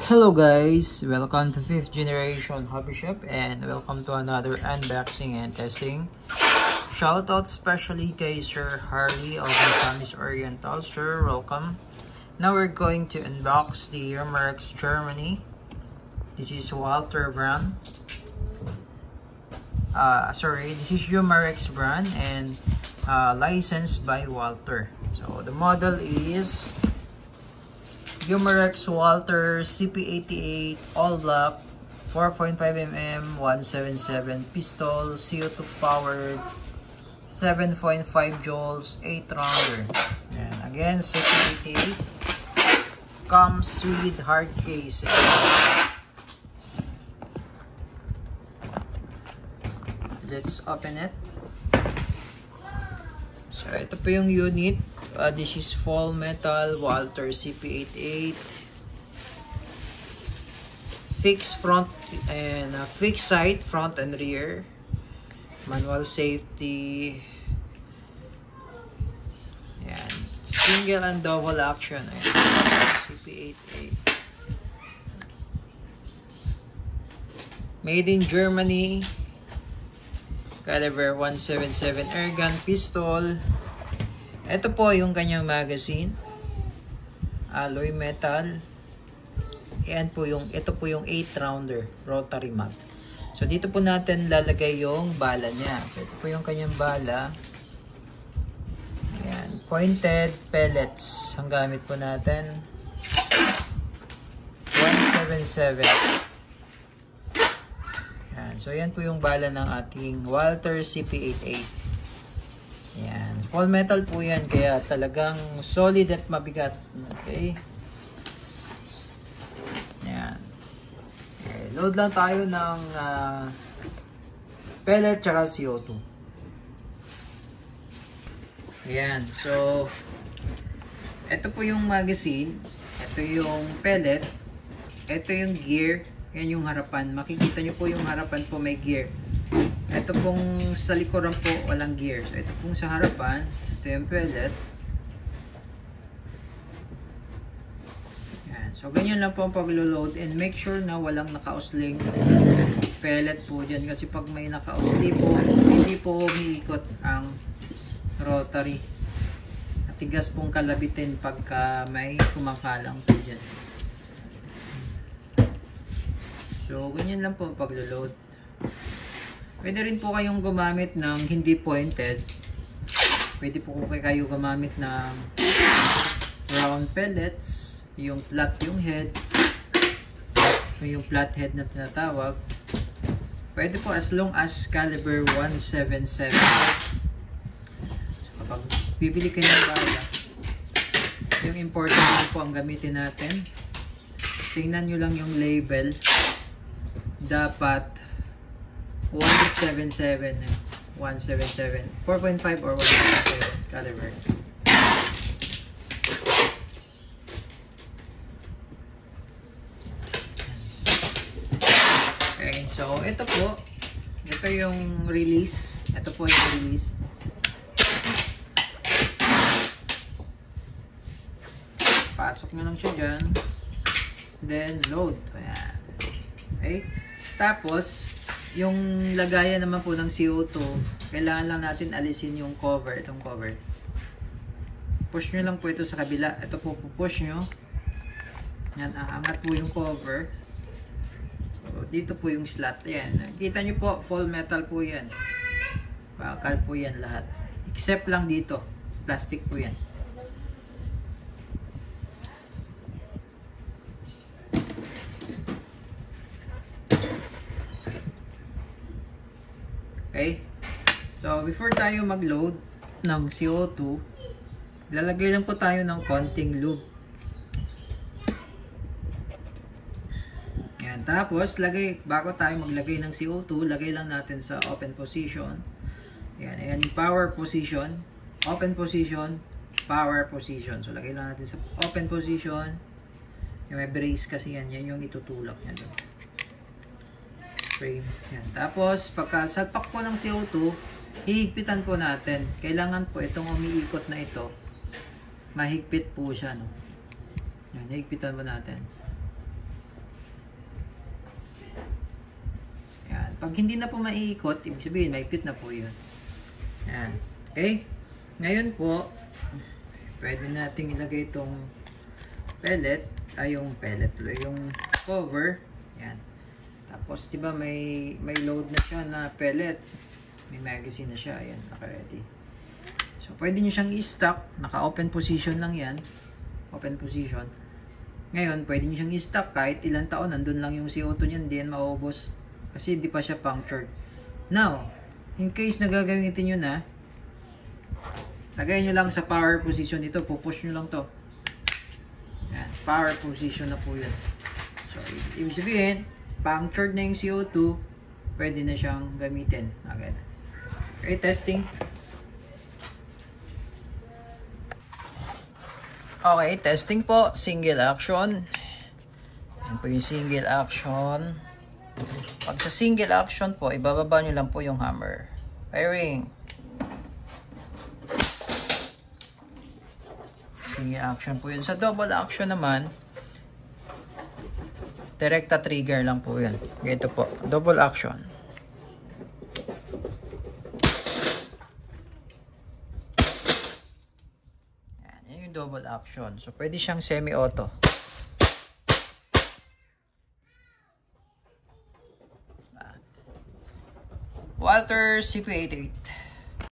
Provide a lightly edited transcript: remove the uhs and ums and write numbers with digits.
Hello guys, welcome to 5th generation hobby shop and welcome to another unboxing and testing. Shout out especially kay Sir Harley of Samis Oriental. Sir, welcome. Now we're going to unbox the Umarex Germany. This is Walter brand. This is Umarex brand and licensed by Walter. So the model is Umarex Walter CP88 all black 4.5mm 177 pistol CO2 powered 7.5 joules 8 rounder. And again, CP88 comes with hard case. Let's open it. So ito po yung unit. This is full metal Walter CP88, fixed front and fixed sight front and rear, manual safety, yan. Single and double action. CP88 made in Germany, caliber 177 airgun pistol. Ito po yung kanyang magazine, alloy metal. Ito po yung 8 rounder rotary mag. So dito po natin lalagay yung bala niya. So, ito po yung kanyang bala. Ayan, pointed pellets ang gamit po natin. 177. Ayan, so yan po yung bala ng ating Walter CP88. Yan, full metal po yan, kaya talagang solid at mabigat. Okay. Yan. Okay, load lang tayo ng pellet tsaka CO2. Yan, so ito po yung magazine, ito yung pellet, ito yung gear, yan yung harapan. Makikita nyo po yung harapan po may gear. Ito pong sa likuran po walang gear. So ito pong sa harapan, ito yung pellet. Yan. So ganyan lang po ang paglo-load and make sure na walang nakausling pellet po dyan kasi pag may nakausli po, hindi po umiikot ang rotary. At tigas pong kalabitin pagka may kumakalang po dyan. So ganyan lang po ang paglo-load. Pwede rin po kayong gumamit ng hindi pointed. Pwede po kayo gumamit ng round pellets, yung flat yung head, yung flat head na tinatawag. Pwede po as long as caliber 177. So, kapag bibili kayo ng bala, yung important lang po ang gamitin natin. Tingnan nyo lang yung label. Dapat 177, 177, 4.5 or 177 caliber. Okay, so ito po, ito yung release. Ito po yung release. Pasok nyo lang siya dyan. Then load. Ayan. Okay. Tapos yung lagayan naman po ng CO2, kailangan lang natin alisin yung cover, itong cover. Push nyo lang po ito sa kabila. Ito po push nyo. Yan, aangat po yung cover. So, dito po yung slot. Yan. Kita nyo po, full metal po yan. Bakal po yan lahat. Except lang dito. Plastic po yan. Okay? So, before tayo mag-load ng CO2, lalagay lang po tayo ng konting lube. Yan. Tapos, bago tayo maglagay ng CO2, lagay lang natin sa open position. Yan. Ayan yung power position. Open position, power position. So, lagay lang natin sa open position. Yung may brace kasi yan. Yan yung itutulak niya doon. Frame. Yan. Tapos, pagka salpak po ng CO2, hihigpitan po natin. Kailangan po itong umiikot na ito, mahigpit po siya, no? Yan, hihigpitan po natin. Pag hindi na po maiikot, ibig sabihin, maipit na po yun. Yan. Okay? Ngayon po, pwede nating ilagay itong pellet, yung cover. Yan. Tapos, diba, may load na siya na pellet. May magazine na siya. Ayan, naka-ready. So, pwede nyo siyang i-stock. Naka-open position lang yan. Open position. Ngayon, pwede nyo siyang i-stock kahit ilang taon. Nandun lang yung CO2 niyan. Hindi yan maubos. Kasi hindi pa siya punctured. Now, in case na gagamitin nyo na, lagay nyo lang sa power position dito. Pupush nyo lang to. Yan. Power position na po yun. So, ibig sabihin, punctured na yung CO2, pwede na siyang gamitin agad. Okay, testing. Okay, testing po. Single action. Yan po yung single action. Pag sa single action po, ibababa nyo lang po yung hammer. Firing. Single action po yun. Sa double action naman, direkta trigger lang po yun. Ganito po. Double action. Double action. So, pwede siyang semi-auto. Walther CP88.